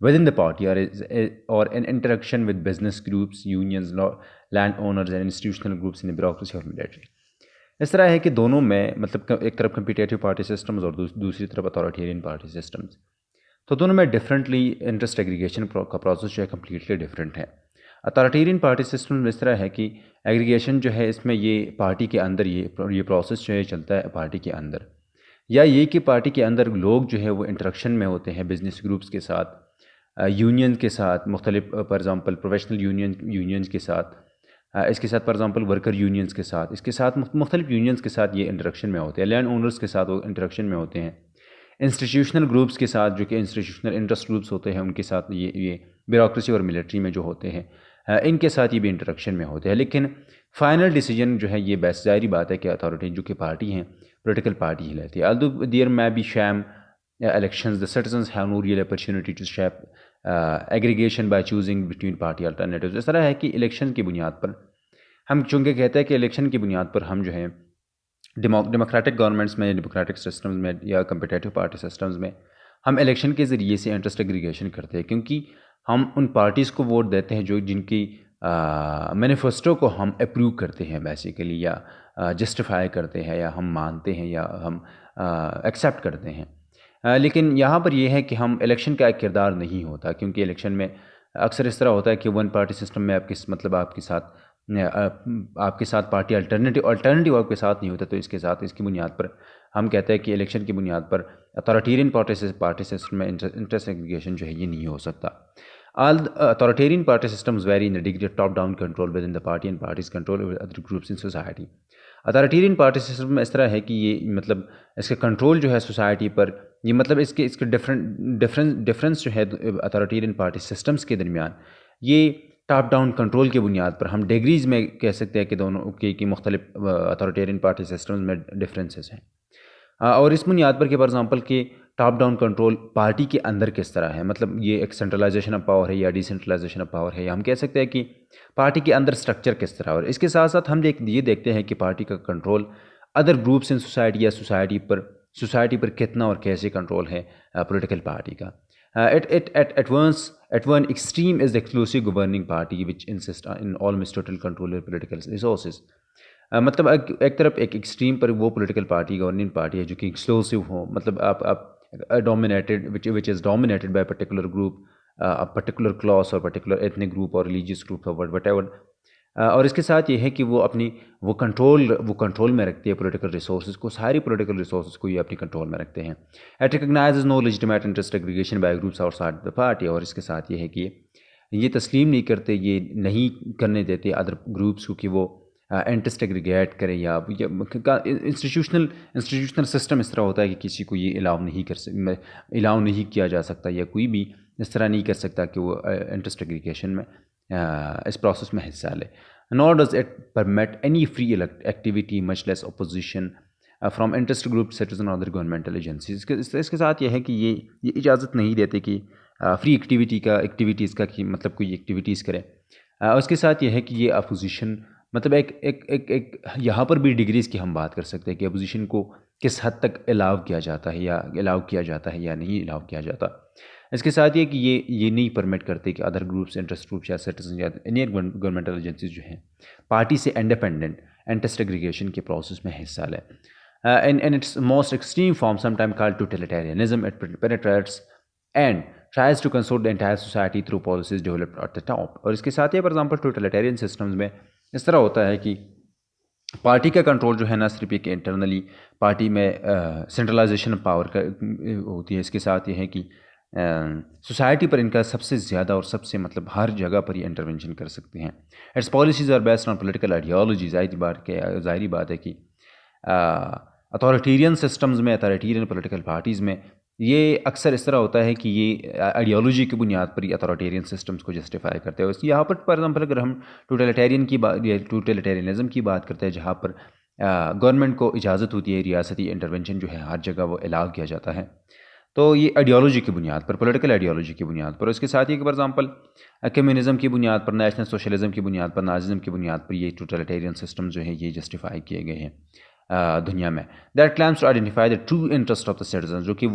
within the party or in interaction with business groups, unions, land owners and institutional groups in the bureaucracy or military. اس طرح ہے کہ دونوں میں مطلب ایک طرف کمپیٹیٹیو پارٹی سسٹمز اور دوسری طرف اتھارٹیرین پارٹی سسٹمز، تو دونوں میں ڈفرینٹلی انٹرسٹ ایگریگیشن کا پروسیس جو ہے کمپلیٹلی ڈفرینٹ ہے۔ اتھارٹیرین پارٹی سسٹم میں اس طرح ہے کہ ایگریگیشن جو ہے اس میں یہ پارٹی کے اندر یہ پروسیس جو ہے چلتا ہے پارٹی کے اندر، یا یہ کہ پارٹی کے اندر لوگ جو ہے وہ انٹریکشن میں ہوتے ہیں بزنس گروپس کے ساتھ، یونین کے ساتھ، مختلف فار ایگزامپل پروفیشنل یونینز کے ساتھ، اس کے ساتھ فار ایگزامپل ورکر یونینز کے ساتھ، اس کے ساتھ مختلف یونینز کے ساتھ یہ انٹریکشن میں ہوتے ہیں، لینڈ اونرز کے ساتھ وہ انٹریکشن میں ہوتے ہیں، انسٹیٹیوشنل گروپس کے ساتھ جو کہ انسٹیٹیوشنل انٹرسٹ گروپس ہوتے ہیں ان کے ساتھ یہ بیوروکریسی اور ملٹری میں جو ہوتے ہیں ان کے ساتھ یہ بھی انٹریکشن میں ہوتے ہیں۔ لیکن فائنل ڈیسیجن جو ہے یہ بس ظاہری بات ہے کہ اتھارٹی جو کہ پارٹی ہیں پولیٹیکل پارٹی ہی لیتی ہے۔ although there may be sham elections, the citizens have no real opportunity to shape aggregation by choosing between party alternatives۔ اس طرح ہے کہ الیکشن کی بنیاد پر ہم چونکہ کہتے ہیں کہ الیکشن کی بنیاد پر ہم جو ہے ڈیموکریٹک گورنمنٹس میں، ڈیموکریٹک سسٹمز میں یا کمپیٹیٹیو پارٹی سسٹمز میں ہم الیکشن کے ذریعے سے انٹرسٹ ایگریگیشن کرتے ہیں، کیونکہ ہم ان پارٹیز کو ووٹ دیتے ہیں جن کی مینیفیسٹو کو ہم اپروو کرتے ہیں بیسیکلی، یا جسٹیفائی کرتے ہیں، یا ہم مانتے ہیں، یا ہم ایکسیپٹ کرتے ہیں۔ لیکن یہاں پر یہ ہے کہ ہم الیکشن کا ایک کردار نہیں ہوتا، کیونکہ الیکشن میں اکثر اس طرح ہوتا ہے کہ ون پارٹی سسٹم میں آپ کے ساتھ پارٹی الٹرنیٹیو آپ کے ساتھ نہیں ہوتا، تو اس کی بنیاد پر ہم کہتے ہیں کہ الیکشن کی بنیاد پر اتھارٹیرین پارٹی سسٹم میں انٹرسٹ ایگریگیشن جو ہے یہ نہیں ہو سکتا۔ All authoritarian party systems vary in the degree of top-down control within the party and parties control over other groups in society۔ Authoritarian party system میں اس طرح ہے کہ یہ مطلب اس کا کنٹرول جو ہے سوسائٹی پر، یہ مطلب اس کے ڈفرینس جو ہے اتھارٹیرین پارٹی سسٹمز کے درمیان، یہ ٹاپ ڈاؤن کنٹرول کی بنیاد پر ہم ڈگریز میں کہہ سکتے ہیں کہ دونوں کی مختلف اتھارٹیرین پارٹی سسٹمز میں ڈفرینسز ہیں، اور اس بنیاد پر کہ فار ایگزامپل کہ ٹاپ ڈاؤن کنٹرول پارٹی کے اندر کس طرح ہے، مطلب یہ ایک سینٹرلائزیشن آف پاور ہے یا ڈی سینٹرلائزیشن آف پاور ہے، یا ہم کہہ سکتے ہیں کہ پارٹی کے اندر اسٹرکچر کس طرح، اور اس کے ساتھ ساتھ ہم یہ دیکھتے ہیں کہ پارٹی کا control other groups in society یا سوسائٹی پر کتنا اور کیسے کنٹرول ہے پولیٹیکل پارٹی کا۔ At one extreme is the exclusive governing party which insists on almost total control over political resources۔ مطلب ایک طرف ایک ایکسٹریم پر وہ پولیٹیکل پارٹی گورننگ پارٹی ہے جو کہ ایکسکلوسیو ہو، مطلب آپ which is dominated by a particular group, a particular class or particular ethnic group or religious group or whatever۔ اور اس کے ساتھ یہ ہے کہ وہ کنٹرول میں رکھتے ہیں پولیٹیکل ریسورسز کو، ساری پولیٹیکل ریسورسز کو یہ اپنی کنٹرول میں رکھتے ہیں۔ It recognizes no legitimate interest aggregation by groups outside the party۔ اور اس کے ساتھ یہ ہے کہ یہ تسلیم نہیں کرتے، یہ نہیں کرنے دیتے ادر گروپس کو کہ وہ انٹرسٹ ایگریگیٹ کرے، یا انسٹیٹیوشنل سسٹم اس طرح ہوتا ہے کہ کسی کو یہ الاؤ نہیں کیا جا سکتا، یا کوئی بھی اس طرح نہیں کر سکتا کہ وہ انٹرسٹ ایگریگیشن میں اس پروسیس میں حصہ لے۔ nor does it permit any free activity much less opposition from interest group, citizen or other governmental agencies۔ اس کے ساتھ یہ ہے کہ یہ اجازت نہیں دیتے کہ فری ایکٹیویٹیز کا کہ مطلب کوئی ایکٹیویٹیز کرے۔ اس کے ساتھ یہ ہے کہ یہ اپوزیشن مطلب ایک یہاں پر بھی ڈگریز کی ہم بات کر سکتے ہیں کہ اپوزیشن کو کس حد تک الاؤ کیا جاتا ہے یا نہیں الاؤ کیا جاتا۔ اس کے ساتھ یہ کہ یہ نہیں پرمٹ کرتے کہ ادر گروپس، انٹرسٹ گروپس یا سٹیزن یا انیئر گورنمنٹل ایجنسیز جو ہیں پارٹی سے انڈیپینڈنٹ انٹرسٹ ایگریگیشن کے پروسیس میں حصہ لیں۔ In its most extreme form, sometimes called totalitarianism, it penetrates and tries to control the entire society through policies developed at the top۔ اور اس کے ساتھ یہ فار ایگزامپل ٹوٹلیٹیرین سسٹمز میں اس طرح ہوتا ہے کہ پارٹی کا کنٹرول جو ہے نہ صرف یہ کہ انٹرنلی پارٹی میں سینٹرلائزیشن آف پاور کا ہوتی ہے، اس کے ساتھ یہ ہے کہ سوسائٹی پر ان کا سب سے زیادہ اور سب سے مطلب ہر جگہ پر یہ انٹرونشن کر سکتے ہیں. Its policies are based on political ideology. ظاہری بات ہے کہ اتھارٹیرین سسٹمز میں، اتھارٹیرین پولیٹیکل پارٹیز میں یہ اکثر اس طرح ہوتا ہے کہ یہ آئیڈیالوجی کی بنیاد پر ہی اتھارٹیرین سسٹمز کو جسٹیفائی کرتے ہیں. یہاں پر فار ایگزامپل اگر ہم ٹوٹلیٹیرینزم کی بات کرتے ہیں، جہاں پر گورنمنٹ کو اجازت ہوتی ہے ریاستی انٹرونشن جو ہے ہر جگہ وہ الاؤ کیا جاتا ہے، تو یہ آئیڈیالوجی کی بنیاد پر، پولیٹیکل آئیڈیالوجی کی بنیاد پر. اس کے ساتھ ہی فار ایگزامپل کمیونزم کی بنیاد پر، نیشنل سوشلزم کی بنیاد پر، ناززم کی بنیاد پر یہ ٹوٹلیٹیرین سسٹم جو ہیں یہ جسٹیفائی کیے گئے ہیں دنیا میں. That claims to identify the true interest of the citizen, جو کہ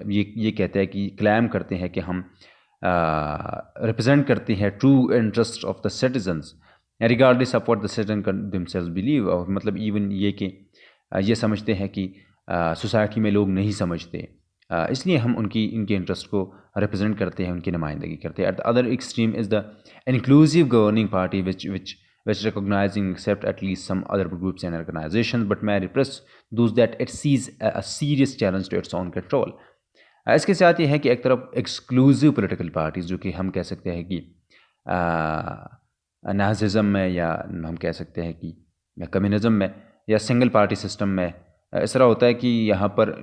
یہ کہتا ہے کہ کلیم کرتے ہیں کہ ہم ریپرزینٹ کرتے ہیں true interest of the citizens regardless of what the citizen themselves believe. اور مطلب ایون یہ کہ یہ سمجھتے ہیں کہ سوسائٹی میں لوگ نہیں سمجھتے، اس لیے ہم ان کے انٹرسٹ کو ریپرزینٹ کرتے ہیں، ان کی نمائندگی کرتے ہیں. At the other extreme is the inclusive governing party which recognizing accept at least some other groups and organizations but may repress those that it sees a serious challenge to its own control. اس کے ساتھ یہ ہے کہ ایک طرف exclusive political parties جو کہ ہم کہہ سکتے ہیں کہ ناززم میں، یا ہم کہہ سکتے ہیں کہ کمیونزم میں، یا سنگل پارٹی سسٹم میں اس طرح ہوتا ہے کہ یہاں پر،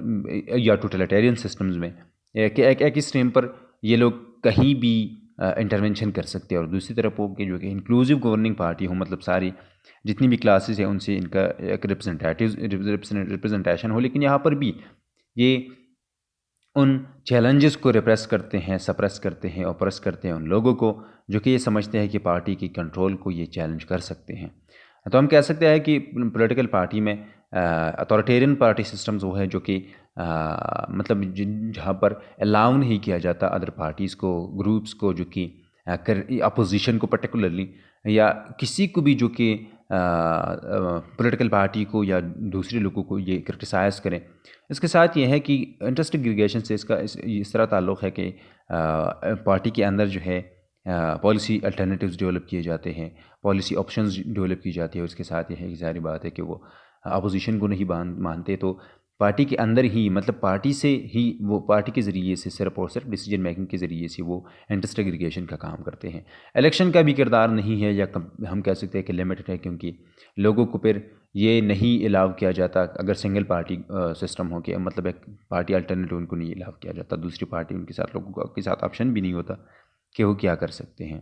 یا ٹوٹلیٹیرین سسٹمز میں کہ ایک اسٹریم پر یہ لوگ کہیں بھی انٹرونشن کر سکتے ہیں، اور دوسری طرف ہو کہ جو کہ انکلوزیو گورننگ پارٹی ہو، مطلب ساری جتنی بھی کلاسز ہیں ان سے ان کا ایک ریپرزنٹیشن ہو. لیکن یہاں پر بھی یہ ان چیلنجز کو ریپریس کرتے ہیں، سپریس کرتے ہیں، اوپریس کرتے ہیں ان لوگوں کو جو کہ یہ سمجھتے ہیں کہ پارٹی کی کنٹرول کو یہ چیلنج کر سکتے ہیں. تو ہم کہہ سکتے ہیں کہ پولیٹیکل پارٹی میں اتھارٹیرین پارٹی سسٹمز وہ ہے جو کہ مطلب جہاں پر الاؤ نہیں کیا جاتا ادر پارٹیز کو، گروپس کو جو کہ اپوزیشن کو پرٹیکولرلی، یا کسی کو بھی جو کہ پولیٹیکل پارٹی کو یا دوسرے لوگوں کو یہ کرٹیسائز کریں. اس کے ساتھ یہ ہے کہ انٹرسٹ ایگریگیشن سے اس کا اس طرح تعلق ہے کہ پارٹی کے اندر جو ہے پالیسی الٹرنیٹیوز ڈیولپ کیے جاتے ہیں، پالیسی آپشنز ڈیولپ کی جاتی ہے. اس کے ساتھ یہ ہے کہ ظاہری بات ہے کہ وہ اپوزیشن کو نہیں مانتے، تو پارٹی کے اندر ہی، مطلب پارٹی سے ہی، وہ پارٹی کے ذریعے سے صرف اور صرف ڈیسیجن میکنگ کے ذریعے سے وہ انٹرسٹ ایگریگیشن کا کام کرتے ہیں. الیکشن کا بھی کردار نہیں ہے، یا ہم کہہ سکتے ہیں کہ لمیٹڈ ہے، کیونکہ لوگوں کو پھر یہ نہیں الاؤ کیا جاتا اگر سنگل پارٹی سسٹم ہو، کہ مطلب ایک پارٹی الٹرنیٹو ان کو نہیں الاؤ کیا جاتا، دوسری پارٹی ان کے ساتھ، لوگوں کے ساتھ آپشن بھی نہیں ہوتا کہ وہ کیا کر سکتے ہیں.